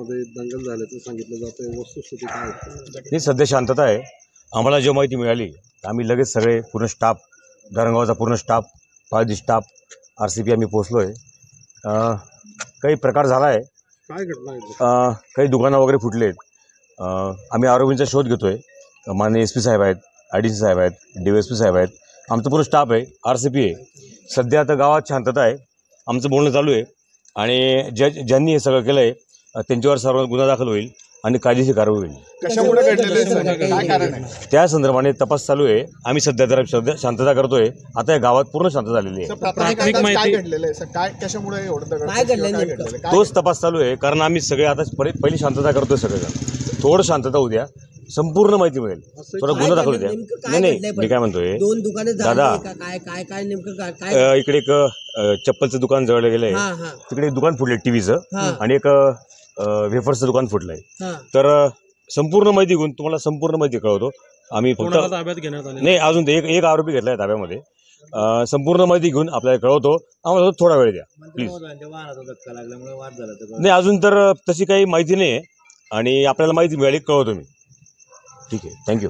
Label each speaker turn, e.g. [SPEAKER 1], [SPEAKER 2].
[SPEAKER 1] गावामध्ये दंगल झाल्याचं सांगितलं जातं, वस्तुस्थिती काय आहे?
[SPEAKER 2] ही सध्या शांतता आहे. आम्हाला जेव्हा माहिती मिळाली आम्ही लगेच सगळे पूर्ण स्टाफ, धरणगावचा पूर्ण स्टाफ, पायदी स्टाफ, RCP आम्ही पोचलो आहे. काही प्रकार झाला आहे,
[SPEAKER 1] काय घटना आहे?
[SPEAKER 2] काही दुकानं वगैरे फुटले आहेत. आम्ही आरोपींचा शोध घेतो आहे. माननीय SP साहेब आहेत, IDC साहेब आहेत, DSP साहेब आहेत, आमचं पूर्ण स्टाफ आहे, RCP आहे. सध्या आता गावात शांतता आहे. आमचं बोलणं चालू आहे आणि ज्यांनी हे सगळं केलं आहे त्यांच्यावर सर्व गुन्हा दाखल होईल आणि कायदेशीर कारवाई होईल.
[SPEAKER 3] कशामुळे घडलेलं आहे, काय कारण आहे?
[SPEAKER 2] त्या संदर्भाने तपास चालू आहे. आम्ही सध्या शांतता करतोय. आता या गावात पूर्ण शांतता झालेली आहे.
[SPEAKER 3] प्राथमिक माहिती काय घडलेलं आहे, काय कशामुळे एवढं दगड
[SPEAKER 2] तोच तपास चालू आहे. कारण आम्ही सगळे आता पहिली शांतता करतोय. सगळेजण थोडं शांतता होऊ द्या, संपूर्ण माहिती मिळेल. थोडा गुन्हा दाखल होऊ द्या. नाही मी काय म्हणतोय दादा, इकडे एक चप्पलचं दुकान जळलं गेलंय, तिकडे एक दुकान फुटलंय टीव्हीचं, आणि एक वेफर्सचं दुकान फुटलंय. तर संपूर्ण माहिती घेऊन तुम्हाला संपूर्ण माहिती कळवतो. आम्ही फक्त
[SPEAKER 4] ताब्यात घेण्यात आले
[SPEAKER 2] नाही, अजून एक आरोपी घेतलाय ताब्यामध्ये. संपूर्ण माहिती घेऊन आपल्याला कळवतो. आम्हाला थोडा वेळ द्या प्लीज. नाही, अजून तर तशी काही माहिती नाही आहे आणि आपल्याला माहिती मिळाली कळवतो मी. ठीक आहे, थँक्यू.